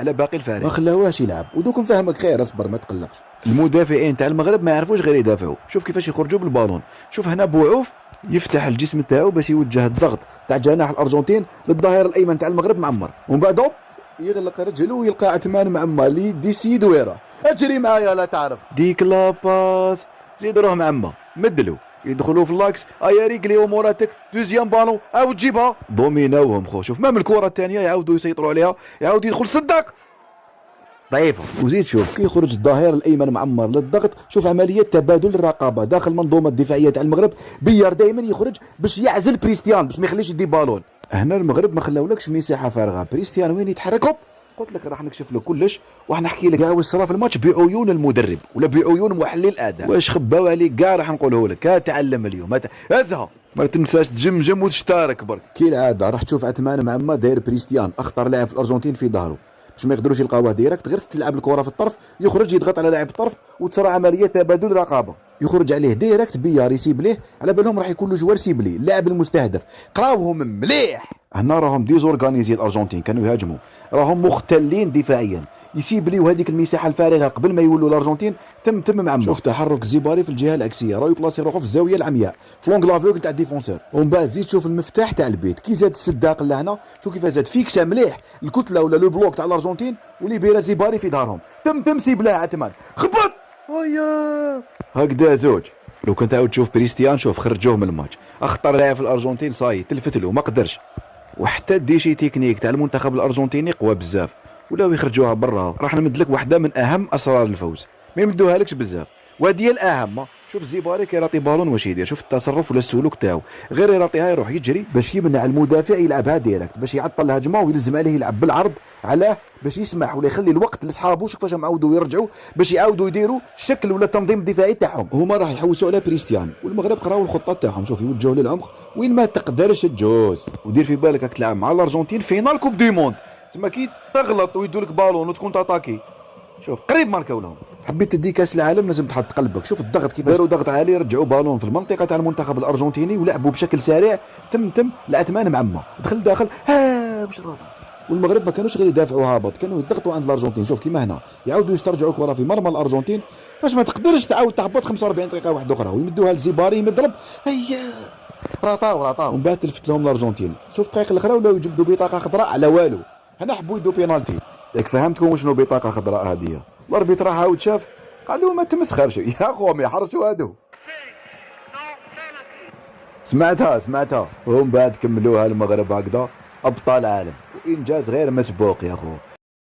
على باقي الفريق. ما خلاوهاش يلعب، ودوك نفهمك خير اصبر ما تقلقش. المدافعين تاع المغرب ما يعرفوش غير يدافعوا، شوف كيفاش يخرجوا بالبالون. شوف هنا بوعوف يفتح الجسم تاعو باش يوجه الضغط تاع جناح الارجنتين للظهير الايمن تاع المغرب معمر، ومن بعد هوب يغلق رجله ويلقى عثمان معمر اللي ديسيد ويراه. اجري معايا لا تعرف ديك لاباس، زيد روح معمر مدلو يدخلوا في اللاكس، ايا ريقليو موراتك دوزيام بالون عاود جيبها، دوميناوهم خو. شوف مام الكره الثانيه يعاودوا يسيطروا عليها، يعاود يدخل صدق ضعيفه. وزيد شوف كي يخرج الظهير الايمن معمر للضغط، شوف عمليه تبادل الرقابه داخل المنظومه الدفاعيه تاع المغرب. بيار دائما يخرج باش يعزل بريستيان باش ما يخليش يدي بالون. هنا المغرب ما خلاولكش مساحه فارغه، بريستيان وين يتحرك هوب قلت لك راح نكشف له كلش وراح نحكي لك كاع واش صرا في الماتش بعيون المدرب ولا بعيون محلل الاداء. واش خباو عليك كاع راح نقوله لك. تعلم اليوم هزها، ما تنساش تجمجم وتشتارك برك. كي العاده راح تشوف عثمان معمر داير بريستيان اخطر لاعب في الارجنتين في ظهره باش ما يقدروش يلقاوه ديريكت، غير تلعب الكره في الطرف يخرج يضغط على لاعب الطرف وتصرى عمليه تبادل رقابه، يخرج عليه ديريكت بيار يسيب ليه على بالهم راح يكون له جوار سيب ليه اللاعب المستهدف. قراوهم مليح. هنا راهم ديزورغانيزي الارجنتين، كانوا يهاجموا راهم مختلين دفاعيا، يسيب ليه هذيك المساحه الفارغه قبل ما يولوا الارجنتين تم معمر. شوف تحرك زيباري في الجهه العكسيه راه يبلاصي روحه في الزاويه العمياء في لونغ لافوغل تاع الديفونسور، ومن بعد زيد شوف المفتاح تاع البيت كي زاد السداق لهنا، شوف كيف زاد فيكسا مليح الكتله ولا لو بلوك تاع الارجنتين وليبيرا زيباري في ظهرهم. تم سيب لها عثمان خبط هيا هكذا زوج. لو كنت عاود تشوف بريستيان شوف خرجوه من الماتش، اخطر لاعب في الارجنتين صاي تلفت له ما قدرش. وحتى الديشي تكنيك تاع المنتخب الارجنتيني قوى بزاف ولاو يخرجوها برا. راح نمد لك واحده من اهم اسرار الفوز، ما يمدوها لكش بزاف وهذه هي الاهم. شوف زيباري كي يعطي بالون واش يدير، شوف التصرف ولا السلوك تاعو، غير يعطيها يروح يجري باش يمنع المدافع يلعبها ديريكت باش يعطل الهجمه ويلزم عليه يلعب بالعرض. علاه؟ باش يسمح ولا يخلي الوقت لاصحابه. شوف كيفاش يعاودوا يرجعوا باش يعاودوا يديروا الشكل ولا التنظيم الدفاعي تاعهم. هما راح يحوسوا على بريستيان والمغرب قراو الخطه تاعهم، شوف يوجهوا للعمق وين ما تقدرش تجوز. ودير في بالك راك تلعب مع الارجنتين فينال كوب دي موند، تما كي تغلط ويدولك بالون وتكون تاتاكي شوف قريب ماركاو لهم. حبيت تدي كاس العالم لازم تحط قلبك. شوف الضغط كيف داروا ضغط عالي، رجعوا بالون في المنطقه تاع المنتخب الارجنتيني ولعبوا بشكل سريع. تم العثمان معمر دخل داخل واش راضي. والمغرب ما كانوش غير يدافعوا هابط، كانوا يضغطوا عند الارجنتين. شوف كيما هنا يعاودوا يسترجعوا كره في مرمى الارجنتين باش ما تقدرش تعاود تهبط 45 دقيقه واحده اخرى ويمدوها لزيباري يضرب هيا راطاو ومن بعد تلفت لهم الارجنتين. شوف الدقائق الاخرى ولاو يجبدوا بطاقه خضراء على والو. هنا حبوا يدوا بينالتي. ياك فهمتكم شنو بطاقه خضراء هذه؟ الاربيتر راح عاود شاف قال له ما تمسخرش يا خو ما يحرشوا هادو. سمعتها ومن بعد كملوها المغرب هكذا ابطال العالم وانجاز غير مسبوق يا خو.